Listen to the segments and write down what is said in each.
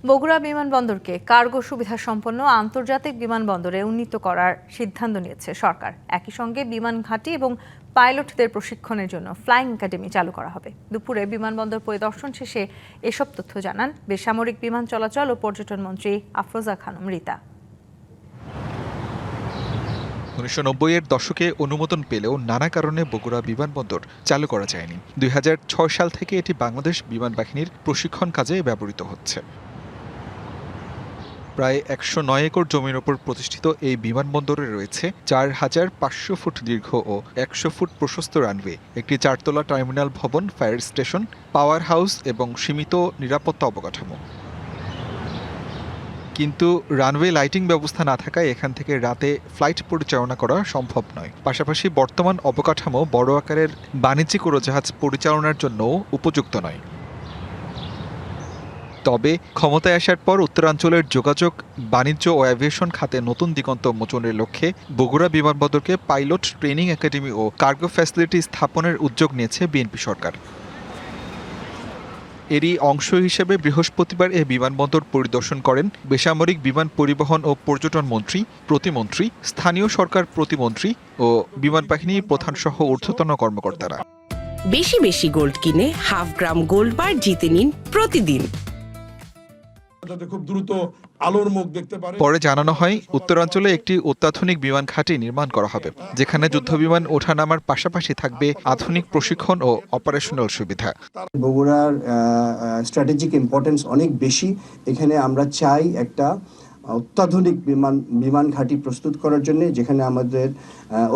Bogura বিমানবন্দরকে cargo সুবিধা সম্পন্ন আন্তর্জাতিক বিমানবন্দরে উন্নীত করার সিদ্ধান্ত নিয়েছে সরকার। একই সঙ্গে বিমান ঘাঁটি এবং পাইলটদের প্রশিক্ষণের জন্য ফ্লাইং একাডেমি চালু করা হবে। দুপুরে বিমানবন্দর পরিদর্শন শেষে এসব তথ্য জানান বেসামরিক বিমান চলাচল ও পর্যটন মন্ত্রী আফরোজা খানম রিতা। 1990-এর দশকে অনুমোদন পেলেও নানা কারণে বগুড়া বিমানবন্দর চালু করা যায়নি। 2006 সাল থেকে এটি বাংলাদেশ বিমান বাহিনীর প্রশিক্ষণ কাজে ব্যবহৃত হচ্ছে। প্রায় 109 একর জমির ওপর প্রতিষ্ঠিত এই বিমানবন্দরে রয়েছে 4500 ফুট দীর্ঘ ও 100 ফুট প্রশস্ত রানওয়ে, একটি 4তলা টার্মিনাল ভবন, ফায়ার স্টেশন, পাওয়ার হাউস এবং সীমিত নিরাপত্তা অবকাঠামো। কিন্তু রানওয়ে লাইটিং ব্যবস্থা না থাকায় এখান থেকে রাতে ফ্লাইট পরিচালনা করা সম্ভব নয়। পাশাপাশি বর্তমান অবকাঠামো বড় আকারের বাণিজ্যিক উড়োজাহাজ পরিচালনার জন্য উপযুক্ত নয়। তবে ক্ষমতায় আসার পর উত্তরাঞ্চলের যোগাযোগ, বাণিজ্য ও অ্যাভিয়েশন খাতে নতুন দিগন্ত উন্মোচনের লক্ষ্যে বগুড়া বিমানবন্দরকে পাইলট ট্রেনিং একাডেমি ও কার্গো ফ্যাসিলিটি স্থাপনের উদ্যোগ নিয়েছে বিএনপি সরকার। এরই অংশ হিসেবে বৃহস্পতিবার এই বিমানবন্দর পরিদর্শন করেন বেসামরিক বিমান পরিবহন ও পর্যটন মন্ত্রী, প্রতিমন্ত্রী, স্থানীয় সরকার প্রতিমন্ত্রী ও বিমান বাহিনীর প্রধানসহ ঊর্ধ্বতন কর্মকর্তারা। বেশি বেশি গোল্ড কিনে হাফ গ্রাম গোল্ড বার জিতে নিন প্রতিদিন। খুব দ্রুত আলোর মুখ দেখতে পারে। পরে জানানো হয় উত্তরাঞ্চলে একটি অত্যাধুনিক বিমান ঘাঁটি নির্মাণ করা হবে, যেখানে যুদ্ধবিমান ওঠানামার পাশাপাশি থাকবে আধুনিক প্রশিক্ষণ ও অপারেশনাল সুবিধা। বগুড়ার স্ট্র্যাটেজিক ইম্পর্টেন্স অনেক বেশি। এখানে আমরা চাই একটা অত্যাধুনিক বিমান ঘাঁটি প্রস্তুত করার জন্য, যেখানে আমাদের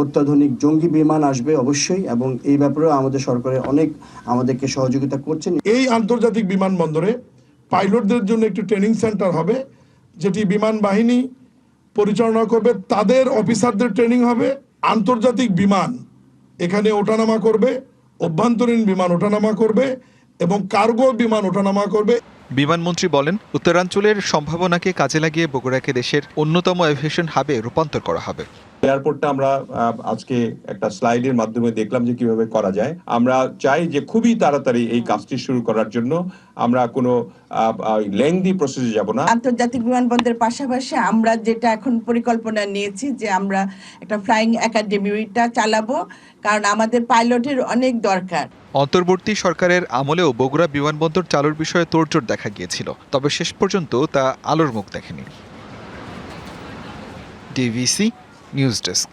অত্যাধুনিক জঙ্গি বিমান আসবে অবশ্যই, এবং এই ব্যাপারেও আমাদের সরকারের অনেক আমাদেরকে সহযোগিতা করছেন। এই আন্তর্জাতিক বিমানবন্দরে পাইলটদের জন্য একটি ট্রেনিং সেন্টার হবে, যেটি বিমান বাহিনী পরিচালনা করবে। তাদের অফিসারদের ট্রেনিং হবে। আন্তর্জাতিক বিমান এখানে ওঠানামা করবে, অভ্যন্তরীণ বিমান ওঠানামা করবে এবং কার্গো বিমান ওঠানামা করবে। বিমানমন্ত্রী বলেন, উত্তরাঞ্চলের সম্ভাবনাকে কাজে লাগিয়ে বগুড়াকে দেশের অন্যতম এভিয়েশন হাবে রূপান্তর করা হবে। এয়ারপোর্টটা আমরা আজকে একটা স্লাইডের মাধ্যমে দেখলাম যে কিভাবে করা যায়। আমরা চাই যে খুবই তাড়াতাড়ি এই কাজটি শুরু করার জন্য। আমরা কোনো লেংদি প্রসেসে যাব না। আন্তর্জাতিক বিমানবন্দরের পাশাপাশি আমরা যেটা এখন পরিকল্পনা নিয়েছি যে আমরা একটা ফ্লাইং একাডেমিটা চালাবো, কারণ আমাদের পাইলটের অনেক দরকার। অন্তর্বর্তী সরকারের আমলেও বগুড়া বিমানবন্দর চালুর বিষয়ে তোড়জোড় দেখা গিয়েছিল, তবে শেষ পর্যন্ত তা আলোর মুখ দেখেনি। DVC news desk.